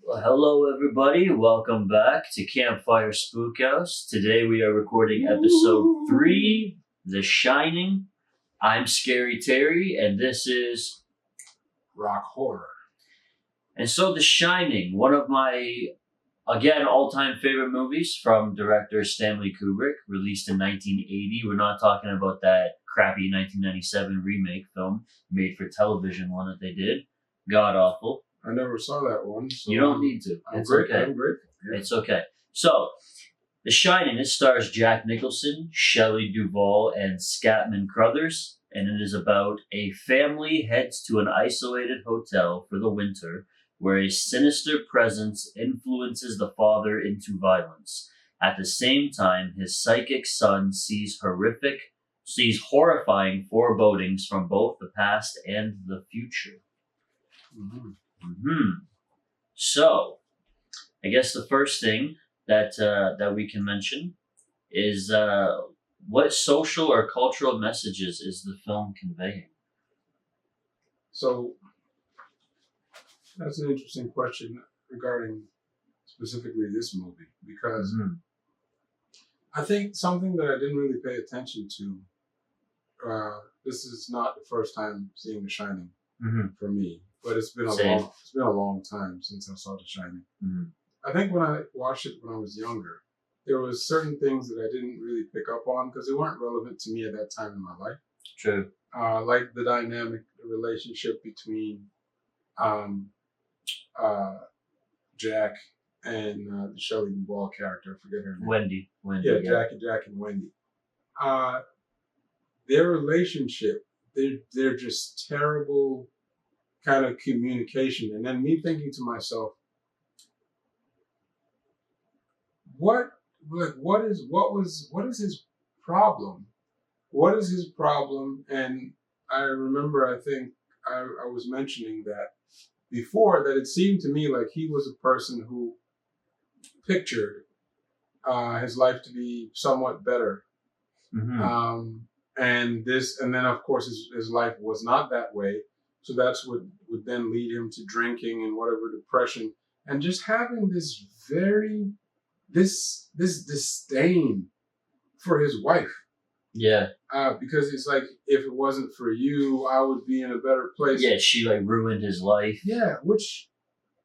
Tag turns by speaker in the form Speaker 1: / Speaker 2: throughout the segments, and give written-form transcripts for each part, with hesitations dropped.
Speaker 1: Well, hello, everybody. Welcome back to Campfire Spookhouse. Today we are recording episode 3, The Shining. I'm Scary Terry, and this is
Speaker 2: Rock Horror.
Speaker 1: And so The Shining, one of my, again, all-time favorite movies from director Stanley Kubrick, released in 1980. We're not talking about that crappy 1997 remake film, made for television one that they did. God-awful.
Speaker 2: I never saw that one. So
Speaker 1: You don't need to.
Speaker 2: I'm
Speaker 1: It's
Speaker 2: grateful.
Speaker 1: okay.
Speaker 2: I'm grateful. Yeah.
Speaker 1: It's okay. So, The Shining, it stars Jack Nicholson, Shelley Duvall, and Scatman Crothers, and it is about a family heads to an isolated hotel for the winter where a sinister presence influences the father into violence. At the same time, his psychic son sees horrifying forebodings from both the past and the future. So, I guess the first thing that we can mention is what social or cultural messages is the film conveying?
Speaker 2: So that's an interesting question regarding specifically this movie, because I think something that I didn't really pay attention to. This is not the first time seeing The Shining for me, but it's been a long time since I saw The Shining. I think when I watched it when I was younger, there was certain things that I didn't really pick up on because they weren't relevant to me at that time in my life.
Speaker 1: True.
Speaker 2: Like the dynamic, the relationship between Jack and the Shelley Duvall character. I forget her name.
Speaker 1: Wendy.
Speaker 2: Yeah, Jack and Wendy. Their relationship, they're just terrible kind of communication. And then me thinking to myself, what is his problem? What is his problem? And I remember, I think I was mentioning that before, that it seemed to me like he was a person who pictured his life to be somewhat better. And then of course his life was not that way. So that's what would then lead him to drinking and whatever, depression, and just having this disdain for his wife.
Speaker 1: Yeah.
Speaker 2: Because it's like, if it wasn't for you, I would be in a better place.
Speaker 1: Yeah, she ruined his life.
Speaker 2: Yeah, which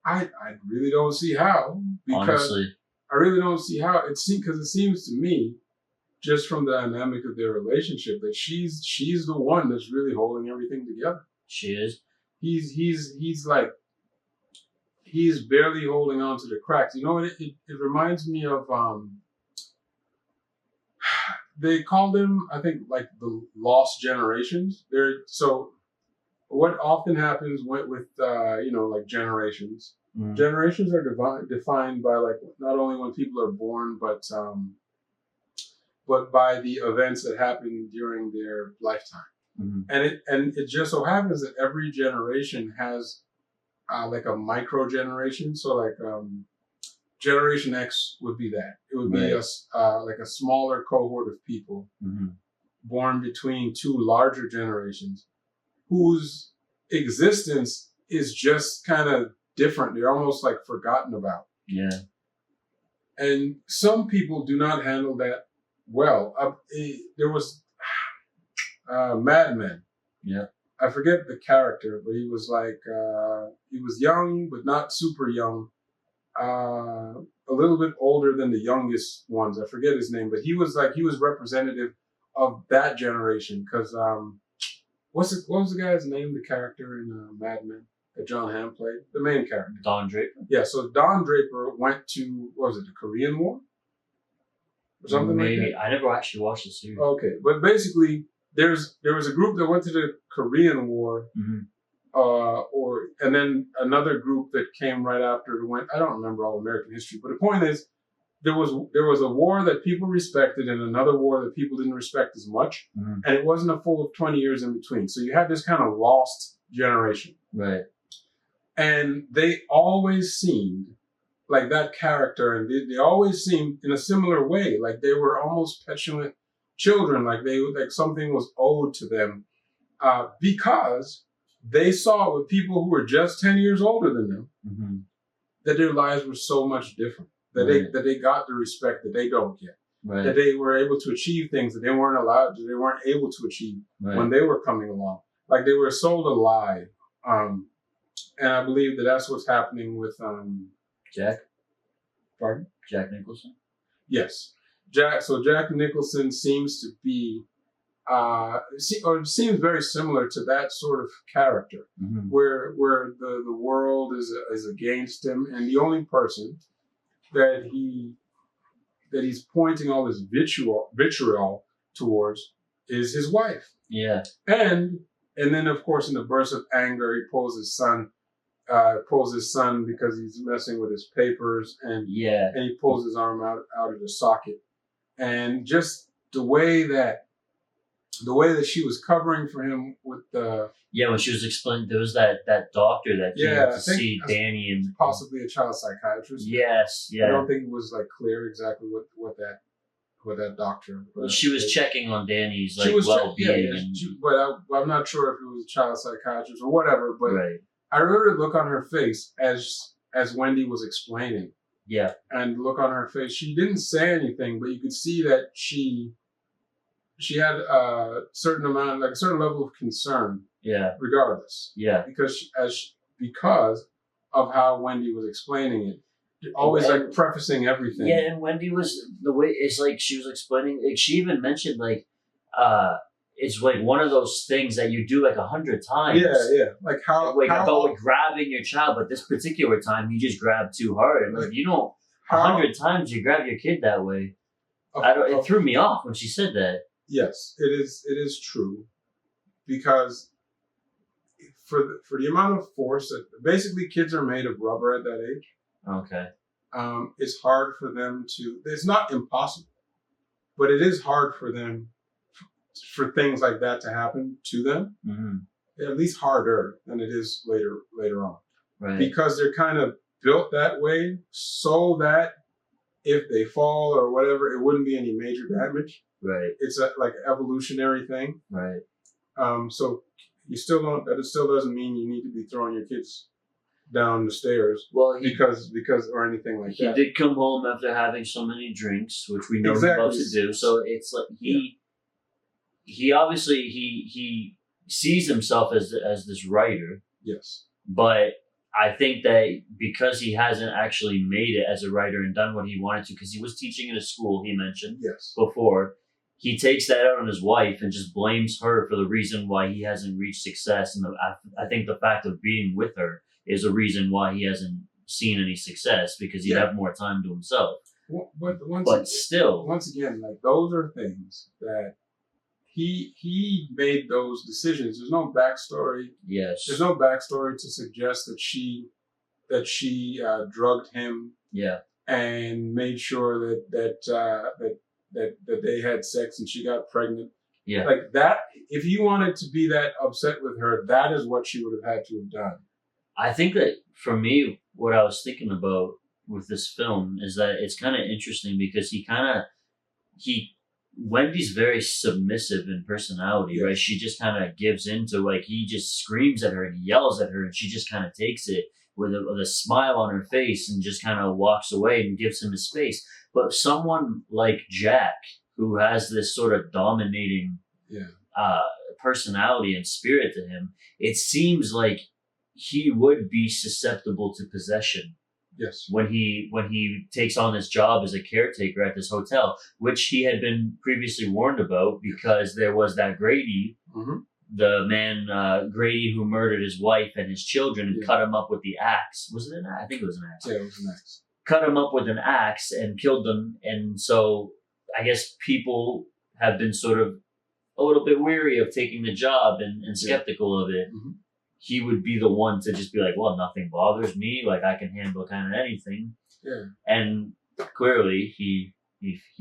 Speaker 2: I really don't see how. Because
Speaker 1: honestly,
Speaker 2: I really don't see how. Because it seems to me, just from the dynamic of their relationship, that she's the one that's really holding everything together.
Speaker 1: She is.
Speaker 2: He's barely holding on to the cracks. You know what? It reminds me of they call them, I think, like the lost generations. So what often happens with like generations. Generations are defined by, like, not only when people are born, but by the events that happen during their lifetime. And it just so happens that every generation has like a micro generation. So like Generation X would be that. It would be like a smaller cohort of people born between two larger generations whose existence is just kind of different. They're almost like forgotten about.
Speaker 1: Yeah.
Speaker 2: And some people do not handle that well. There was Mad Men.
Speaker 1: Yeah.
Speaker 2: I forget the character, but he was like, he was young, but not super young. A little bit older than the youngest ones. I forget his name, but he was representative of that generation. Because what was the guy's name? The character in Mad Men that John Hamm played, the main character,
Speaker 1: Don Draper.
Speaker 2: Yeah, so Don Draper went to, what was it, the Korean War or something like that?
Speaker 1: I never actually watched the series.
Speaker 2: Okay, but basically, there was a group that went to the Korean War. And then another group that came right after it went. I don't remember all American history, but the point is, there was a war that people respected and another war that people didn't respect as much, and it wasn't a full of 20 years in between. So you had this kind of lost generation,
Speaker 1: right?
Speaker 2: And they always seemed like that character, and they always seemed in a similar way, like they were almost petulant children, like something was owed to them, because they saw it with people who were just 10 years older than them. that their lives were so much different. That they got the respect that they don't get.
Speaker 1: Right.
Speaker 2: That they were able to achieve things that they weren't able to achieve when they were coming along. Like they were sold a lie. And I believe that that's what's happening with
Speaker 1: Jack.
Speaker 2: Pardon?
Speaker 1: Jack Nicholson.
Speaker 2: Yes, Jack. So Jack Nicholson seems to be, or seems very similar to that sort of character, where the world is against him, and the only person that he's pointing all this vitriol towards is his wife.
Speaker 1: Yeah.
Speaker 2: And then of course in the burst of anger he pulls his son because he's messing with his papers, and he pulls his arm out of the socket. And just the way that she was covering for him with the
Speaker 1: when she was explaining, there was that doctor that came to see Danny, and
Speaker 2: possibly a child psychiatrist.
Speaker 1: Yes,
Speaker 2: I don't think it was like clear exactly what that doctor.
Speaker 1: She was checking on Danny's well-being,
Speaker 2: but I'm not sure if it was a child psychiatrist or whatever. But I remember the look on her face as Wendy was explaining.
Speaker 1: Yeah,
Speaker 2: and the look on her face. She didn't say anything, but you could see that she had a certain level of concern. Yeah. Regardless. Yeah. Because of how Wendy was explaining it. Always like prefacing everything.
Speaker 1: Yeah, and Wendy was the way it's like she was explaining. Like, she even mentioned it's like one of those things that you do like 100 times.
Speaker 2: Yeah. Like how
Speaker 1: about grabbing your child, but this particular time you just grabbed too hard, and like, 100 times you grab your kid that way. It threw me off when she said that.
Speaker 2: Yes, it is true, because for the amount of force that basically kids are made of rubber at that age.
Speaker 1: Okay.
Speaker 2: It's hard for them to. It's not impossible, but it is hard for them for things like that to happen to them. Mm-hmm. At least harder than it is later on, right? Because they're kind of built that way so that if they fall or whatever, it wouldn't be any major damage. Right. It's a like evolutionary thing. Right. So you still don't. That it still doesn't mean you need to be throwing your kids down the stairs. Well, because or anything like that.
Speaker 1: He did come home after having so many drinks, which we know he loves to do. So it's like he obviously he sees himself as this writer. Yes. But I think that because he hasn't actually made it as a writer and done what he wanted to, because he was teaching in a school, he mentioned before, he takes that out on his wife and just blames her for the reason why he hasn't reached success. And I think the fact of being with her is a reason why he hasn't seen any success, because he'd have more time to himself. But still,
Speaker 2: once again, like those are things that he made those decisions. There's no backstory. Yes. There's no backstory to suggest that she drugged him. Yeah. And made sure that they had sex and she got pregnant. Yeah. Like that. If you wanted to be that upset with her, that is what she would have had to have done.
Speaker 1: I think that for me, what I was thinking about with this film is that it's kind of interesting because Wendy's very submissive in personality, right? She just kind of gives into, like, he just screams at her and yells at her, and she just kind of takes it with a smile on her face and just kind of walks away and gives him his space. But someone like Jack, who has this sort of dominating personality and spirit to him, it seems like he would be susceptible to possession. Yes. When he takes on this job as a caretaker at this hotel, which he had been previously warned about, because there was that Grady, the man Grady, who murdered his wife and his children and cut him up with the axe. Was it an axe? I think it was an axe. Yeah, it was an axe. Cut him up with an axe and killed them. And so I guess people have been sort of a little bit weary of taking the job and skeptical of it. Mm-hmm. He would be the one to just be like, well, nothing bothers me. Like, I can handle kind of anything. Yeah. And clearly he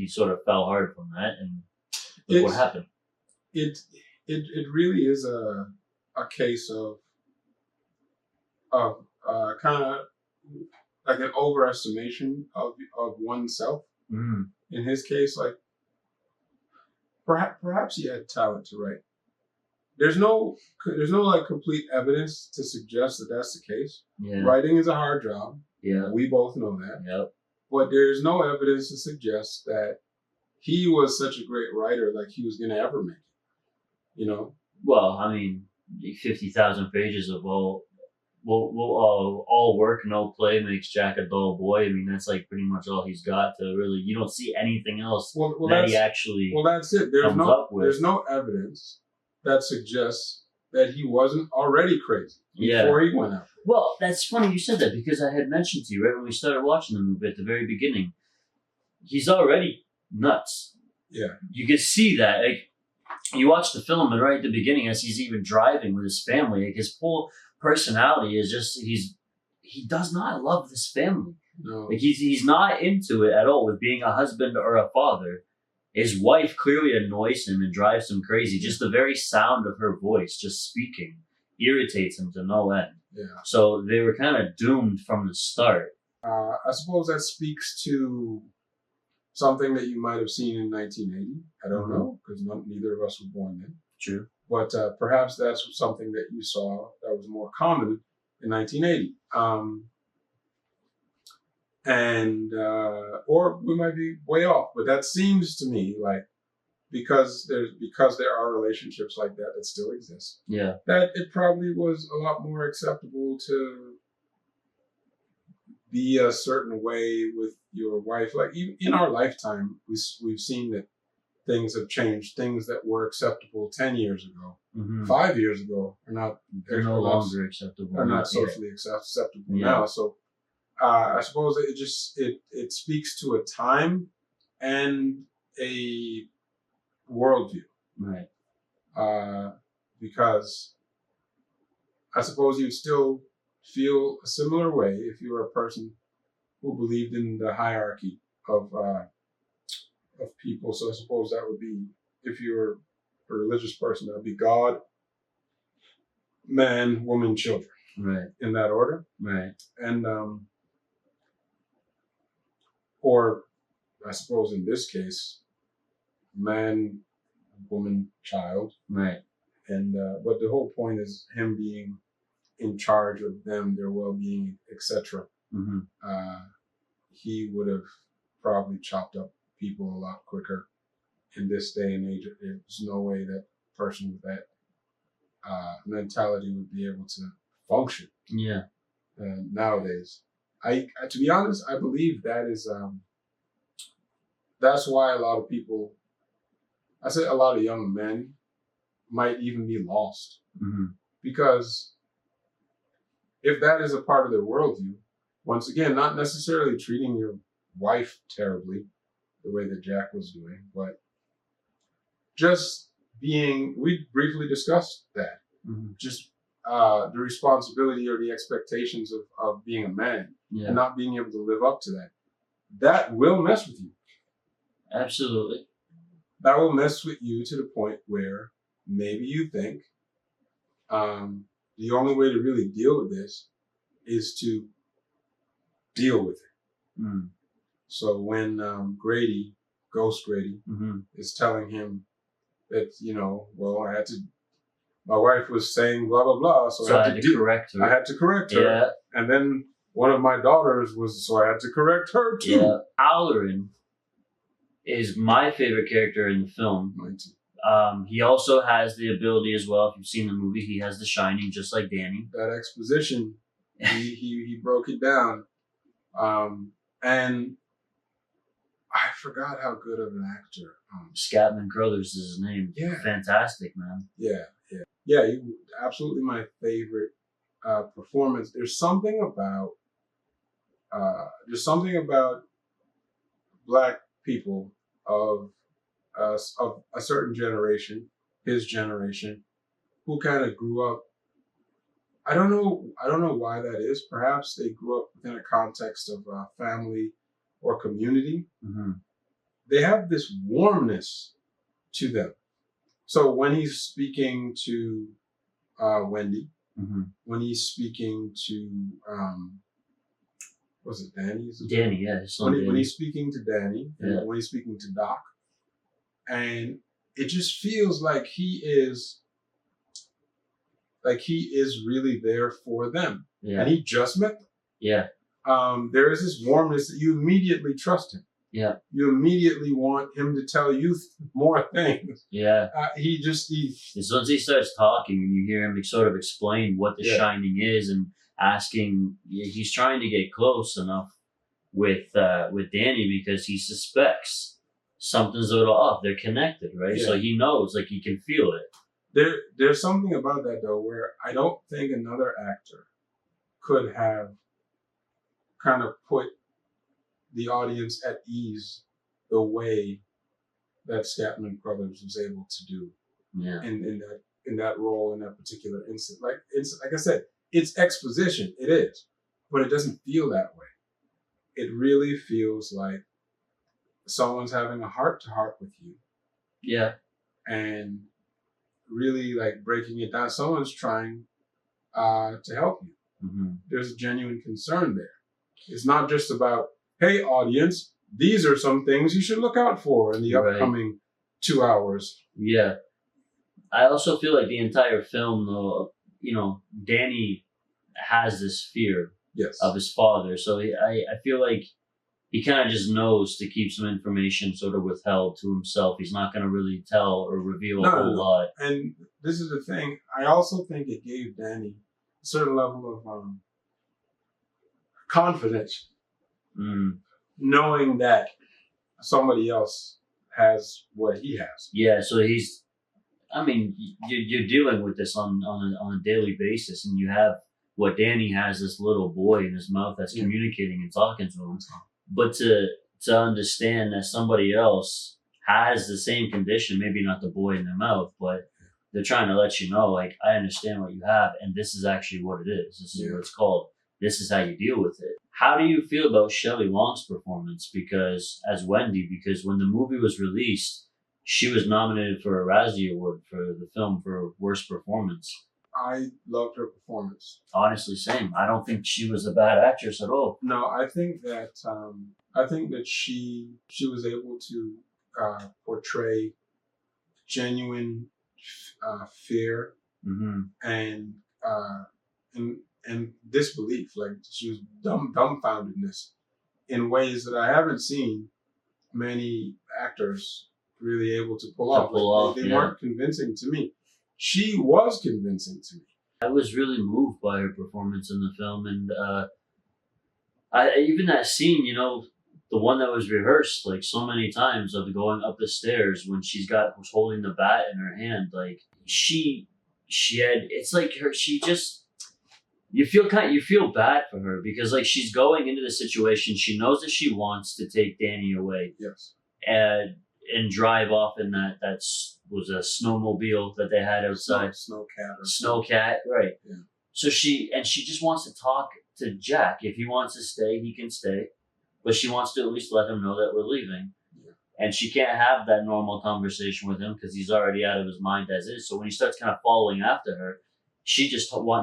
Speaker 1: sort of fell hard from that, and look what happened.
Speaker 2: It really is a case of kind of like an overestimation of oneself. Mm. In his case, like perhaps he had talent to write. There's no like complete evidence to suggest that that's the case. Yeah. Writing is a hard job.
Speaker 1: Yeah.
Speaker 2: We both know that.
Speaker 1: Yep.
Speaker 2: But there's no evidence to suggest that he was such a great writer, like he was going to ever make it. You know?
Speaker 1: Well, I mean, 50,000 pages of all work, no play makes Jack a dull boy. I mean, that's like pretty much all he's got to really. You don't see anything else that he actually.
Speaker 2: Well, that's it. There's no evidence that suggests that he wasn't already crazy before he went out.
Speaker 1: Well, that's funny you said that because I had mentioned to you right when we started watching the movie at the very beginning. He's already nuts.
Speaker 2: Yeah,
Speaker 1: you can see that. Like, you watch the film, and right at the beginning, as he's even driving with his family, like his whole personality is just he does not love this family.
Speaker 2: No.
Speaker 1: Like he's not into it at all with being a husband or a father. His wife clearly annoys him and drives him crazy. Just the very sound of her voice, just speaking, irritates him to no end.
Speaker 2: Yeah.
Speaker 1: So they were kind of doomed from the start.
Speaker 2: I suppose that speaks to something that you might have seen in 1980. I don't know, because neither of us were born then.
Speaker 1: True.
Speaker 2: But perhaps that's something that you saw that was more common in 1980. Or we might be way off, but that seems to me like because there are relationships like that that still exist.
Speaker 1: Yeah.
Speaker 2: That it probably was a lot more acceptable to be a certain way with your wife. Like even in our lifetime, we've seen that things have changed. Things that were acceptable 10 years ago, 5 years ago, are not.
Speaker 1: They're no longer acceptable.
Speaker 2: Are not socially acceptable now. So I suppose it speaks to a time and a worldview,
Speaker 1: right?
Speaker 2: Because I suppose you'd still feel a similar way if you were a person who believed in the hierarchy of people. So I suppose that would be, if you're a religious person, that would be God, man, woman, children,
Speaker 1: right?
Speaker 2: In that order,
Speaker 1: right?
Speaker 2: And or I suppose in this case, man, woman, child,
Speaker 1: right?
Speaker 2: And but the whole point is him being in charge of them, their well-being, etc. He would have probably chopped up people a lot quicker in this day and age. There's no way that person with that mentality would be able to function.
Speaker 1: Yeah.
Speaker 2: Nowadays, to be honest, I believe that is that's why a lot of people, I say a lot of young men might even be lost, because if that is a part of their worldview, once again, not necessarily treating your wife terribly the way that Jack was doing, but just being, we briefly discussed that, just the responsibility or the expectations of being a man and not being able to live up to that will mess with you.
Speaker 1: Absolutely.
Speaker 2: That will mess with you to the point where maybe you think the only way to really deal with this is to deal with it. So when Grady, Ghost Grady, is telling him that, well, my wife was saying blah, blah, blah, so I had to
Speaker 1: correct her.
Speaker 2: I had to correct her.
Speaker 1: Yeah.
Speaker 2: And then one of my daughters so I had to correct her too.
Speaker 1: Yeah. Halloran is my favorite character in the film.
Speaker 2: Mine too.
Speaker 1: He also has the ability as well. If you've seen the movie, he has the Shining, just like Danny.
Speaker 2: That exposition, he broke it down, and I forgot how good of an actor.
Speaker 1: Scatman Crothers is his name.
Speaker 2: Yeah,
Speaker 1: fantastic, man.
Speaker 2: Yeah. He, absolutely my favorite performance. There's something about Black people of a certain generation, his generation, who kind of grew up. I don't know why that is. Perhaps they grew up within a context of family or community. They have this warmness to them. So when he's speaking to Wendy, when he's speaking to was it Danny?
Speaker 1: Danny, yeah.
Speaker 2: When he's speaking to Danny, and when he's speaking to Doc, and it just feels like he is really there for them.
Speaker 1: Yeah.
Speaker 2: And he just met them.
Speaker 1: Yeah.
Speaker 2: there is this warmness that you immediately trust him.
Speaker 1: Yeah.
Speaker 2: You immediately want him to tell you more things.
Speaker 1: Yeah.
Speaker 2: It's
Speaker 1: once he starts talking and you hear him sort of explain what The Shining is and asking, he's trying to get close enough with Danny because he suspects something's a little off. They're connected, right? Yeah. So he knows, like, he can feel it.
Speaker 2: There's something about that, though, where I don't think another actor could have kind of put the audience at ease the way that Scatman Crothers was able to do in that role, in that particular instant. Like I said, it's exposition. It is, but it doesn't feel that way. It really feels like someone's having a heart-to-heart with you.
Speaker 1: Yeah.
Speaker 2: And really, like, breaking it down. Someone's trying to help you.
Speaker 1: Mm-hmm.
Speaker 2: There's a genuine concern there. It's not just about, hey, audience, these are some things you should look out for in the upcoming 2 hours.
Speaker 1: Yeah. I also feel like the entire film, though, Danny has this fear of his father. So I feel like he kind of just knows to keep some information sort of withheld to himself. He's not going to really tell or reveal a whole lot.
Speaker 2: And this is the thing. I also think it gave Danny a certain level of confidence, knowing that somebody else has what he has.
Speaker 1: Yeah, so you're dealing with this on a daily basis, and you have what Danny has, this little boy in his mouth that's communicating and talking to him. But to understand that somebody else has the same condition, maybe not the boy in their mouth, but they're trying to let you know, like, I understand what you have, and this is actually what it is. This is what it's called. This is how you deal with it. How do you feel about Shelley Long's performance as Wendy? Because when the movie was released, she was nominated for a Razzie Award for the film for worst performance.
Speaker 2: I loved her performance.
Speaker 1: Honestly, same. I don't think she was a bad actress at all.
Speaker 2: No, I think that she was able to portray genuine fear and disbelief. Like, she was dumbfoundedness in ways that I haven't seen many actors really able to pull off. They weren't convincing to me. She was convincing to me.
Speaker 1: I was really moved by her performance in the film, and even that scene, the one that was rehearsed like so many times of going up the stairs when was holding the bat in her hand, like she had, it's like her, you feel bad for her because, like, she's going into the situation, she knows that she wants to take Danny away.
Speaker 2: Yes.
Speaker 1: And drive off in that was a snowmobile that they had outside. Snowcat, right.
Speaker 2: Yeah.
Speaker 1: So she just wants to talk to Jack. If he wants to stay, he can stay. But she wants to at least let him know that we're leaving. Yeah. And she can't have that normal conversation with him because he's already out of his mind as is. So when he starts kind of following after her,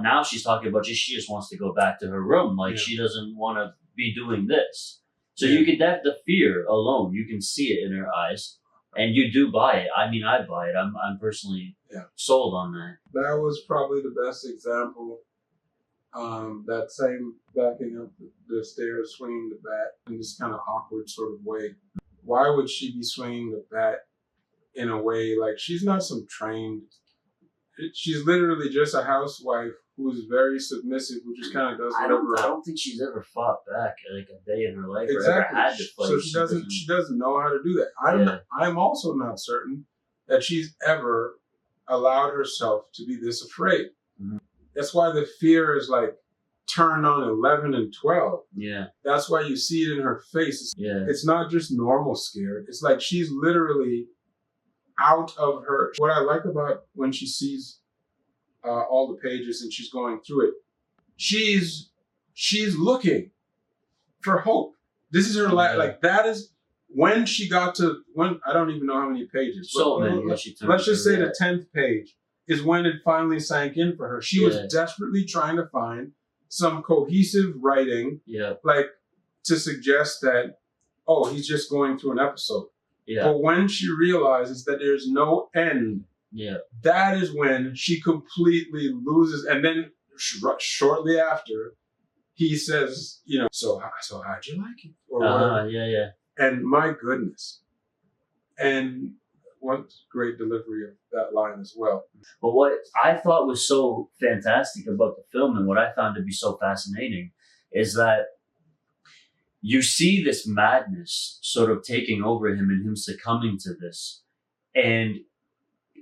Speaker 1: now she's talking about she just wants to go back to her room. Like, she doesn't want to be doing this. So you can, that the fear alone, you can see it in her eyes, and you do buy it. I mean, I buy it. I'm personally sold on that.
Speaker 2: That was probably the best example. That same backing up the stairs, swinging the bat in this kind of awkward sort of way. Why would she be swinging the bat in a way like she's not some trained? She's literally just a housewife who's very submissive, who just kind of does whatever.
Speaker 1: I don't think she's ever fought back like a day in her life.
Speaker 2: Exactly.
Speaker 1: Or ever had to fight.
Speaker 2: So she doesn't know how to do that. I'm also not certain that she's ever allowed herself to be this afraid. Mm-hmm. That's why the fear is like turned on 11 and 12.
Speaker 1: Yeah.
Speaker 2: That's why you see it in her face. It's not just normal scared. It's like she's literally out of her. What I like about when she sees all the pages and she's going through it, she's looking for hope. This is her like that is when she got to I don't even know how many pages.
Speaker 1: So many.
Speaker 2: Let's just say the 10th page is when it finally sank in for her. She was desperately trying to find some cohesive writing, like to suggest that, oh, he's just going through an episode. Yeah. But when she realizes that there's no end, that is when she completely loses. And then shortly after, he says, so how'd you like it? Or whatever.
Speaker 1: Yeah.
Speaker 2: And my goodness. And one great delivery of that line as well.
Speaker 1: But what I thought was so fantastic about the film, and what I found to be so fascinating, is that you see this madness sort of taking over him and him succumbing to this. And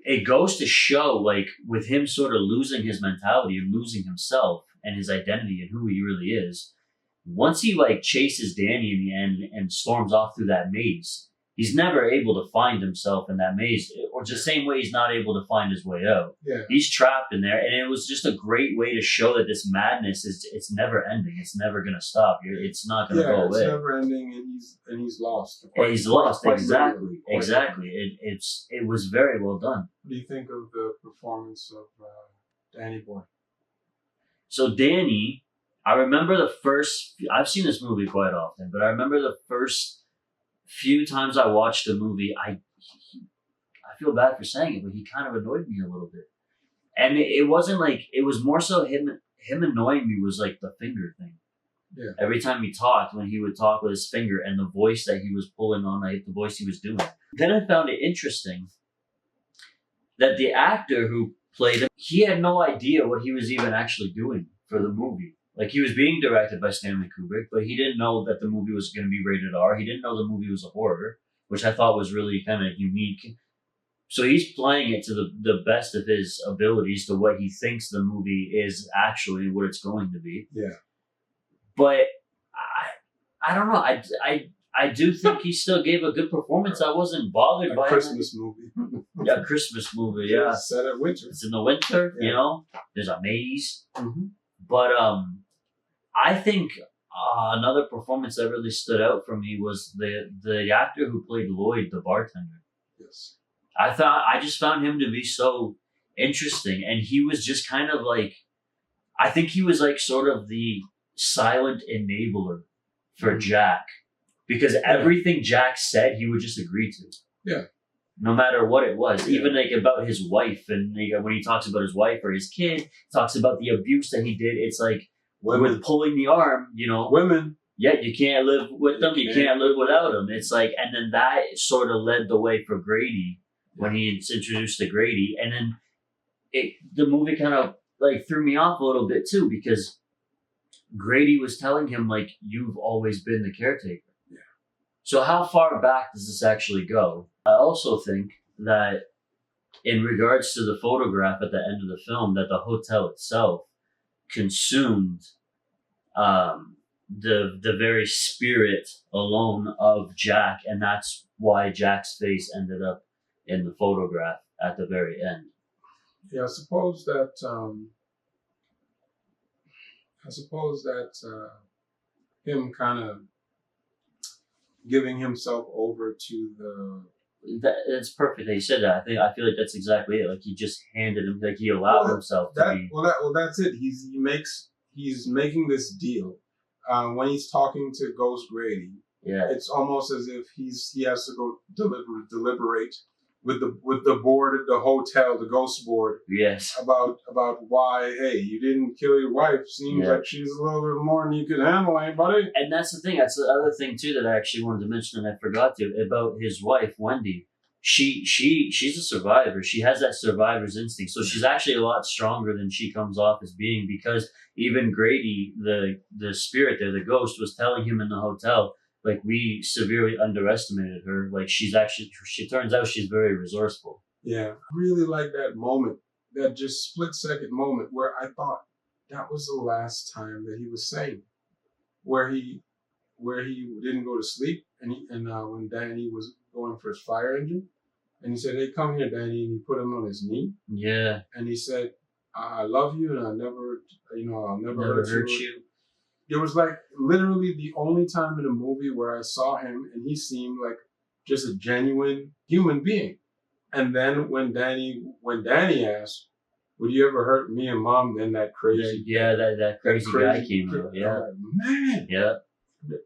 Speaker 1: it goes to show, like, with him sort of losing his mentality and losing himself and his identity and who he really is, once he, like, chases Danny in the end and storms off through that maze, he's never able to find himself in that maze, or just the same way he's not able to find his way out.
Speaker 2: Yeah.
Speaker 1: He's trapped in there, and it was just a great way to show that this madness it's never ending. It's never going to stop. It's not going to go away.
Speaker 2: It's never ending, and he's lost.
Speaker 1: He's lost, exactly. It was very well done.
Speaker 2: What do you think of the performance of Danny Boy?
Speaker 1: So Danny, I remember I've seen this movie quite often, but I remember the first few times I watched the movie, I feel bad for saying it, but he kind of annoyed me a little bit. And it wasn't like, it was more so him annoying me was like the finger thing.
Speaker 2: Yeah.
Speaker 1: Every time he talked, when he would talk with his finger and the voice that he was pulling on, like the voice he was doing. Then I found it interesting that the actor who played him, he had no idea what he was even actually doing for the movie. Like, he was being directed by Stanley Kubrick, but he didn't know that the movie was going to be rated R. He didn't know the movie was a horror, which I thought was really kind of unique. So he's playing it to the best of his abilities, to what he thinks the movie is actually, what it's going to be.
Speaker 2: Yeah.
Speaker 1: But I don't know. I do think he still gave a good performance. I wasn't bothered by
Speaker 2: Christmas movie.
Speaker 1: Yeah, Christmas movie, yeah.
Speaker 2: It's set at winter.
Speaker 1: It's in the winter, There's a maze.
Speaker 2: Mm-hmm.
Speaker 1: But I think another performance that really stood out for me was the actor who played Lloyd, the bartender.
Speaker 2: Yes.
Speaker 1: I just found him to be so interesting, and he was just kind of like, I think he was like sort of the silent enabler for Jack, because everything Jack said, he would just agree to.
Speaker 2: Yeah.
Speaker 1: No matter what it was, even like about his wife, and when he talks about his wife or his kid, talks about the abuse that he did. It's like, with pulling the arm,
Speaker 2: women.
Speaker 1: Yeah, you can't live with them. You can't live without them. It's like, and then that sort of led the way for Grady when he introduced to Grady, and then the movie kind of like threw me off a little bit too, because Grady was telling him, like, you've always been the caretaker.
Speaker 2: Yeah.
Speaker 1: So how far back does this actually go? I also think that in regards to the photograph at the end of the film, that the hotel itself consumed the very spirit alone of Jack, and that's why Jack's face ended up in the photograph at the very end.
Speaker 2: Yeah, I suppose that him kind of giving himself over to the.
Speaker 1: That's perfect that you said that. I feel like that's exactly it. Like, he just handed him, like, he allowed himself to be.
Speaker 2: Well, that's it. He's making this deal. When he's talking to Ghost Grady, it's almost as if he has to go deliberate with the board at the hotel, the ghost board.
Speaker 1: Yes.
Speaker 2: About why, hey, you didn't kill your wife. Seems like she's a little bit more than you can handle, ain't buddy?
Speaker 1: And that's the thing. That's the other thing too that I actually wanted to mention, and I forgot to, about his wife, Wendy. She's a survivor. She has that survivor's instinct. So she's actually a lot stronger than she comes off as being, because even Grady, the spirit there, the ghost, was telling him in the hotel, like, we severely underestimated her. Like, she turns out she's very resourceful.
Speaker 2: Yeah. I really like that moment, that just split-second moment where I thought that was the last time that he was sane, where he didn't go to sleep, and when Danny was going for his fire engine, and he said, hey, come here, Danny, and he put him on his knee.
Speaker 1: Yeah. And
Speaker 2: he said, I love you, and I'll never hurt you. It was like literally the only time in a movie where I saw him and he seemed like just a genuine human being. And then when Danny asked, would you ever hurt me and Mom? Then that crazy
Speaker 1: that crazy guy came out. Yeah.
Speaker 2: Like, man.
Speaker 1: Yeah.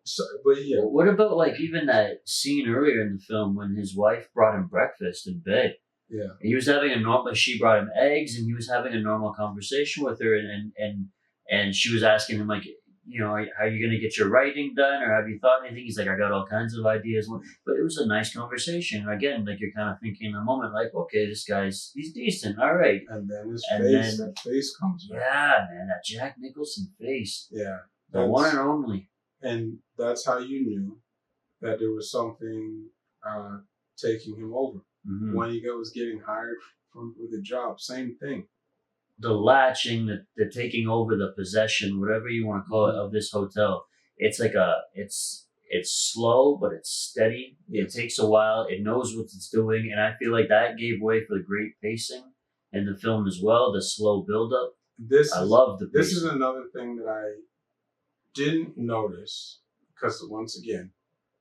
Speaker 2: So, but yeah.
Speaker 1: What about, like, even that scene earlier in the film when his wife brought him breakfast in bed?
Speaker 2: Yeah.
Speaker 1: He was having she brought him eggs, and he was having a normal conversation with her, and she was asking him, like, how are you going to get your writing done, or have you thought anything? He's like, I got all kinds of ideas. But it was a nice conversation. Again, like you're kind of thinking in a moment, like, okay, he's decent. All right.
Speaker 2: And then that face comes back.
Speaker 1: Yeah, man, that Jack Nicholson face.
Speaker 2: Yeah.
Speaker 1: The one and only.
Speaker 2: And that's how you knew that there was something taking him over.
Speaker 1: Mm-hmm.
Speaker 2: When he was getting hired with a job, same thing.
Speaker 1: The latching, the taking over, the possession, whatever you want to call it, of this hotel. It's like it's slow, but it's steady. It takes a while. It knows what it's doing, and I feel like that gave way for the great pacing in the film as well. The slow buildup. I love the pacing.
Speaker 2: This is another thing that I didn't notice because once again,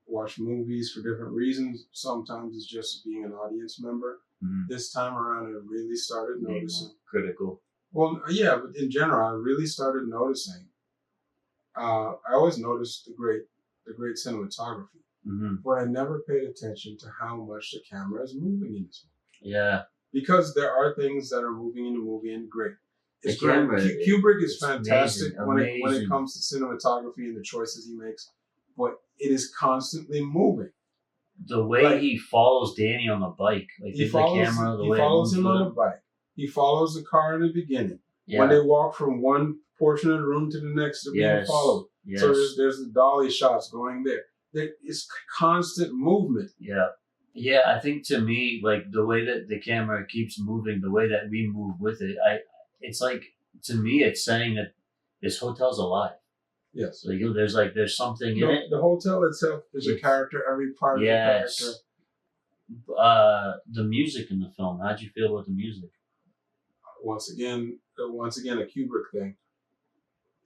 Speaker 2: watch movies for different reasons. Sometimes it's just being an audience member. Mm-hmm. This time around, I really started noticing.
Speaker 1: Critical.
Speaker 2: Well, yeah, but in general, I really started noticing. I always noticed the great cinematography, mm-hmm. but I never paid attention to how much the camera is moving in this movie.
Speaker 1: Yeah.
Speaker 2: Because there are things that are moving in the movie and great.
Speaker 1: It's great.
Speaker 2: Kubrick is fantastic amazing. When it comes to cinematography and the choices he makes, but it is constantly moving.
Speaker 1: The way he follows Danny on the bike,
Speaker 2: he follows him on the bike. He follows the car in the beginning. Yeah. When they walk from one portion of the room to the next, they're being followed. Yes. So there's the dolly shots going there. It's constant movement.
Speaker 1: Yeah. Yeah, I think to me, like the way that the camera keeps moving, the way that we move with it, it's like, to me, it's saying that this hotel's alive.
Speaker 2: Yes.
Speaker 1: So there's something in it.
Speaker 2: The hotel itself is a character. Every part of the character.
Speaker 1: The music in the film. How'd you feel about the music?
Speaker 2: Once again, a Kubrick thing.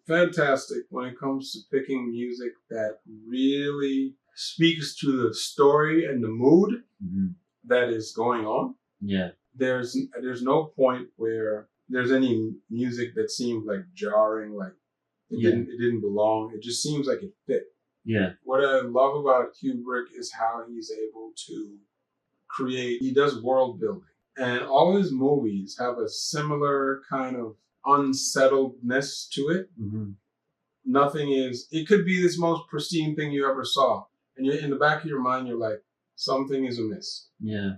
Speaker 2: Fantastic when it comes to picking music that really speaks to the story and the mood mm-hmm. that is going on.
Speaker 1: Yeah.
Speaker 2: There's no point where there's any music that seemed like jarring, like it didn't belong. It just seems like it fit.
Speaker 1: Yeah.
Speaker 2: What I love about Kubrick is how he's able to create. He does world building, and all his movies have a similar kind of unsettledness to it. Mm-hmm. It could be this most pristine thing you ever saw, and you're in the back of your mind, you're like, something is amiss.
Speaker 1: Yeah.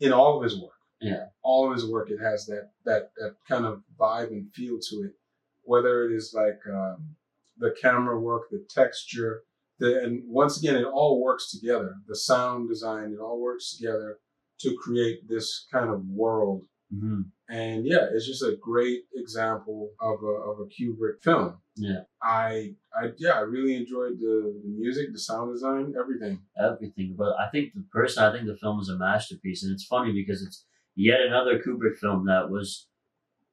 Speaker 2: In all of his work.
Speaker 1: Yeah.
Speaker 2: All of his work, it has that kind of vibe and feel to it. Whether it is like the camera work, the texture, and once again, it all works together. The sound design, it all works together to create this kind of world. Mm-hmm. And yeah, it's just a great example of a Kubrick film.
Speaker 1: Yeah.
Speaker 2: I really enjoyed the music, the sound design, everything.
Speaker 1: But I think the film is a masterpiece, and it's funny because it's yet another Kubrick film that was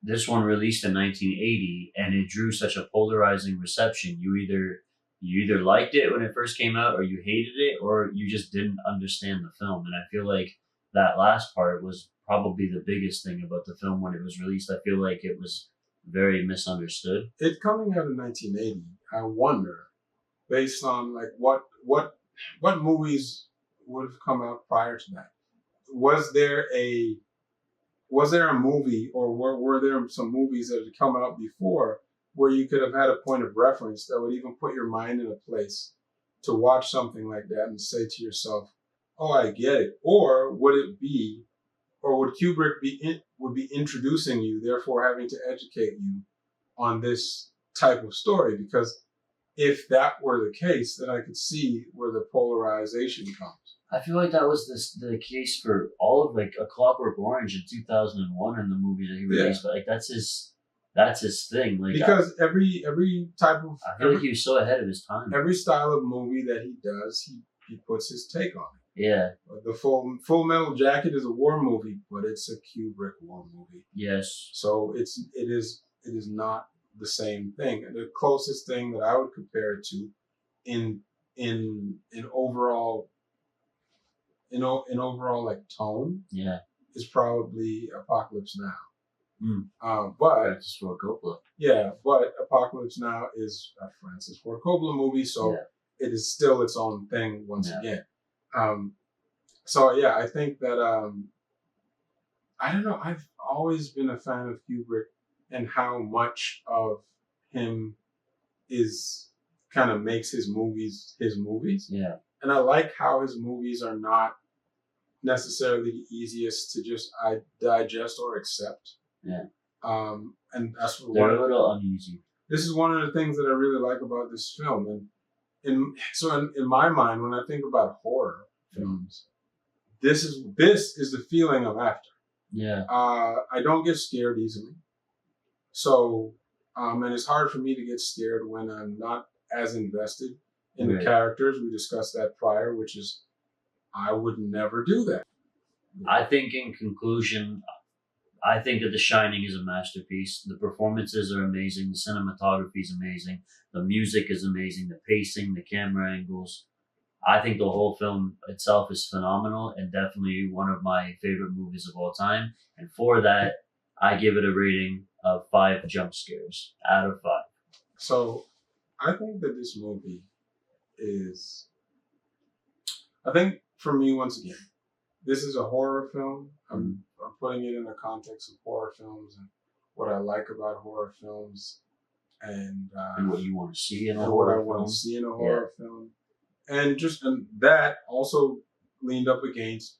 Speaker 1: this one released in 1980, and it drew such a polarizing reception. You either liked it when it first came out, or you hated it, or you just didn't understand the film. And I feel like that last part was probably the biggest thing about the film when it was released. I feel like it was very misunderstood.
Speaker 2: It coming out in 1980, I wonder, based on like what movies would have come out prior to that? Was there a movie, or were there some movies that had come out before where you could have had a point of reference that would even put your mind in a place to watch something like that and say to yourself, "Oh, I get it," or would Kubrick be introducing you, therefore having to educate you on this type of story? Because if that were the case, then I could see where the polarization comes.
Speaker 1: I feel like that was the case for all of like A Clockwork Orange in 2001 and the movie that he released. Yeah. But like that's his thing. Like
Speaker 2: because every type of
Speaker 1: I feel like he was so ahead of his time.
Speaker 2: Every style of movie that he does, he puts his take on it.
Speaker 1: Yeah.
Speaker 2: The Full Metal Jacket is a war movie, but it's a Kubrick war movie.
Speaker 1: Yes.
Speaker 2: So it is not the same thing. The closest thing that I would compare it to in overall like tone,
Speaker 1: yeah,
Speaker 2: is probably Apocalypse Now.
Speaker 1: But Francis Ford Coppola.
Speaker 2: Yeah, but Apocalypse Now is a Francis Ford Coppola movie, so it is still its own thing once again. So yeah, I think that I don't know. I've always been a fan of Kubrick and how much of him is kind of makes his movies his movies.
Speaker 1: Yeah.
Speaker 2: And I like how his movies are not necessarily the easiest to just digest or accept.
Speaker 1: Yeah.
Speaker 2: And that's what
Speaker 1: they're a little uneasy.
Speaker 2: This is one of the things that I really like about this film. And in my mind, when I think about horror films, this is the feeling I'm after.
Speaker 1: Yeah.
Speaker 2: I don't get scared easily. So, and it's hard for me to get scared when I'm not as invested in the characters. We discussed that prior, which is, I would never do that.
Speaker 1: I think in conclusion, I think that The Shining is a masterpiece. The performances are amazing. The cinematography is amazing. The music is amazing. The pacing, the camera angles. I think the whole film itself is phenomenal and definitely one of my favorite movies of all time. And for that, I give it a rating of 5 jump scares out of 5.
Speaker 2: So I think that this movie is, I think for me, once again, this is a horror film. I'm putting it in the context of horror films and what I like about horror films, and
Speaker 1: what you want to see in a
Speaker 2: horror
Speaker 1: horror film.
Speaker 2: See in a horror film, and that also leaned up against,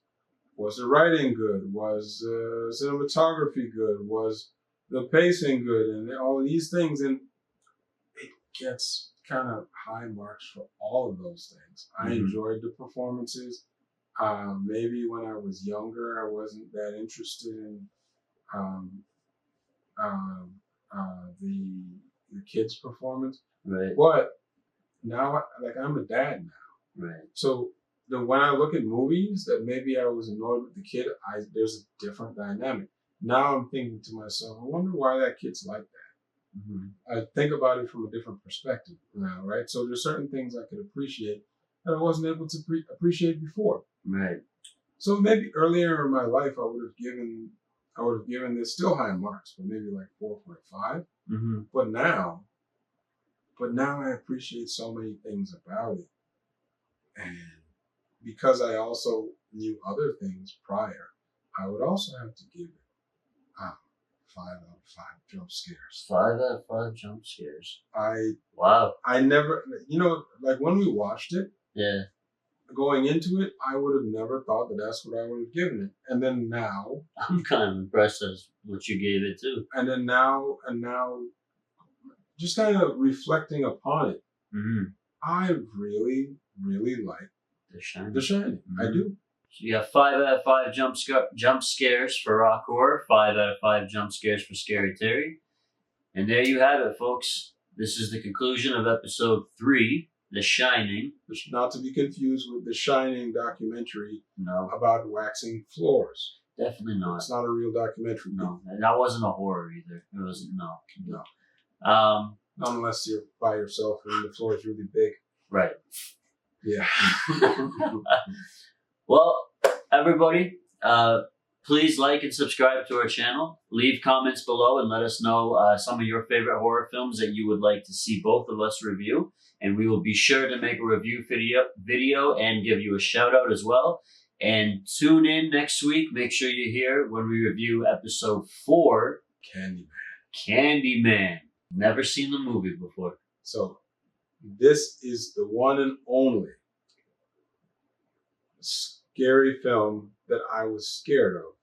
Speaker 2: was the writing good? Was the cinematography good? Was the pacing good? And all of these things, and it gets kind of high marks for all of those things. I enjoyed the performances. Maybe when I was younger, I wasn't that interested in the kids' performance.
Speaker 1: Right.
Speaker 2: But now, like, I'm a dad now.
Speaker 1: Right.
Speaker 2: So when I look at movies that maybe I was annoyed with the kid, there's a different dynamic. Now I'm thinking to myself, I wonder why that kid's like that. I think about it from a different perspective now, right? So there's certain things I could appreciate that I wasn't able to appreciate before.
Speaker 1: Right.
Speaker 2: So maybe earlier in my life, I would have given this still high marks, but maybe like 4.5. But now I appreciate so many things about it, and because I also knew other things prior, I would also have to give it 5 out of 5 jump scares.
Speaker 1: 5 out of 5 jump scares.
Speaker 2: I never, like when we watched it.
Speaker 1: Yeah.
Speaker 2: Going into it, I would have never thought that that's what I would have given it. And then now,
Speaker 1: I'm kind of impressed as what you gave it too.
Speaker 2: And then now, just kind of reflecting upon it, I really, really like
Speaker 1: The Shining.
Speaker 2: The Shining. I do.
Speaker 1: So you have 5 out of 5 jump scares for rock horror, 5 out of 5 jump scares for Scary Terry. And there you have it, folks. This is the conclusion of episode 3, The Shining.
Speaker 2: Which not to be confused with the Shining documentary about waxing floors.
Speaker 1: Definitely not.
Speaker 2: It's not a real documentary.
Speaker 1: No, and that wasn't a horror either. It wasn't, no.
Speaker 2: Not unless you're by yourself and the floor is really big.
Speaker 1: Right.
Speaker 2: Yeah.
Speaker 1: Well, everybody, please like and subscribe to our channel. Leave comments below and let us know some of your favorite horror films that you would like to see both of us review. And we will be sure to make a review video and give you a shout out as well. And tune in next week. Make sure you're here when we review episode 4, Candyman. Never seen the movie before.
Speaker 2: So this is the one and only scary film that I was scared of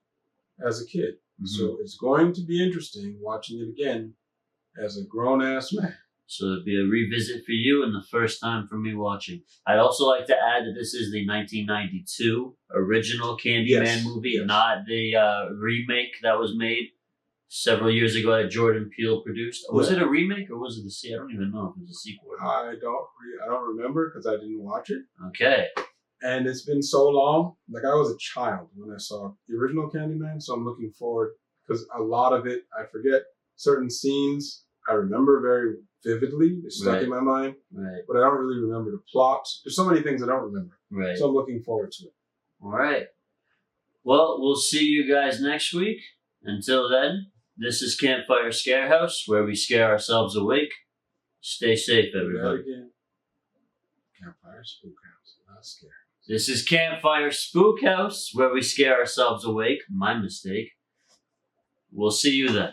Speaker 2: as a kid. So it's going to be interesting watching it again as a grown-ass man.
Speaker 1: So it'll be a revisit for you and the first time for me watching. I'd also like to add that this is the 1992 original Candyman movie, not the remake that was made several years ago that Jordan Peele produced. Was it a remake or was it a sequel? I don't even know if it was a sequel.
Speaker 2: I don't remember because I didn't watch it.
Speaker 1: Okay.
Speaker 2: And it's been so long. Like, I was a child when I saw the original Candyman, so I'm looking forward, because a lot of it, I forget. Certain scenes I remember very vividly. It's stuck in my mind.
Speaker 1: Right.
Speaker 2: But I don't really remember the plot. There's so many things I don't remember.
Speaker 1: Right.
Speaker 2: So I'm looking forward to it.
Speaker 1: All right. Well, we'll see you guys next week. Until then, this is Campfire Scarehouse, where we scare ourselves awake. Stay safe, everybody.
Speaker 2: Campfire Spookhouse, not scare.
Speaker 1: This is Campfire Spookhouse, where we scare ourselves awake. My mistake. We'll see you then.